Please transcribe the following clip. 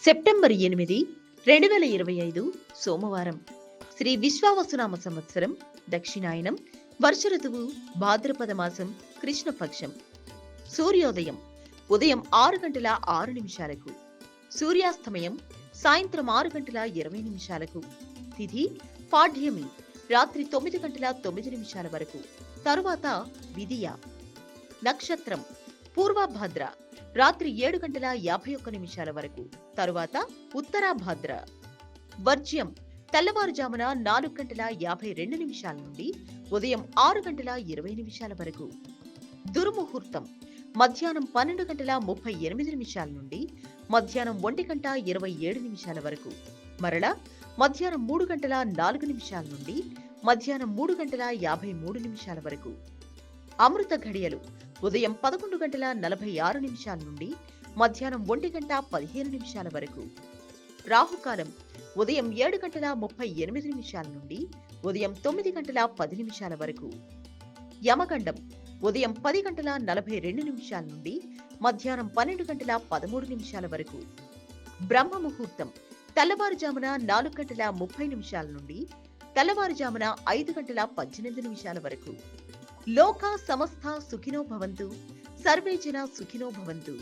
September 8, 2025 సోమవారం. శ్రీ విశ్వావసునామ సంవత్సరం దక్షిణాయనం. వర్ష ఋతువు భాద్రపద మాసం కృష్ణపక్షం. సూర్యోదయం ఉదయం 6 గంటల 6 నిమిషాలకు. సూర్యాస్తమయం సాయంత్రం 6 గంటల 20 నిమిషాలకు. తిథి పాడ్యమి రాత్రి 9 గంటల 9 నిమిషాల వరకు. తరువాత విదియ. నక్షత్రం పూర్వభాద్ర రాత్రి 7 గంటల 51 నిమిషాల వరకు. తరువాత ఉత్తరాభాద్ర. వర్జ్యం తెల్లవారుజామున 4 గంటల 52 నిమిషాల నుండి ఉదయం 6 గంటల 20 నిమిషాల వరకు. దుర్ముహూర్తం మధ్యాహ్నం 12 గంటల 38 నిమిషాల నుండి మధ్యాహ్నం 1 గంట 27 నిమిషాల వరకు. మరలా మధ్యాహ్నం 3 గంటల 4 నిమిషాల నుండి మధ్యాహ్నం 3 గంటల 53 నిమిషాల వరకు. అమృత ఘడియలు ఉదయం 11 గంటల 46 నిమిషాల నుండి మధ్యాహ్నం 1 గంట 15 నిమిషాల వరకు. రాహుకాలం ఉదయం 7 గంటల 38 నిమిషాల నుండి ఉదయం 9 గంటల 10 నిమిషాల వరకు. యమగండం ఉదయం 10 గంటల 42 నిమిషాల నుండి మధ్యాహ్నం 12 గంటల 13 నిమిషాల వరకు. బ్రహ్మ ముహూర్తం తెల్లవారుజామున 4 గంటల 30 నిమిషాల నుండి తెల్లవారుజామున 5 గంటల 18 నిమిషాల వరకు. లోకా సమస్త సుఖినో భవంతు. సర్వే జన సుఖినో భవంతు.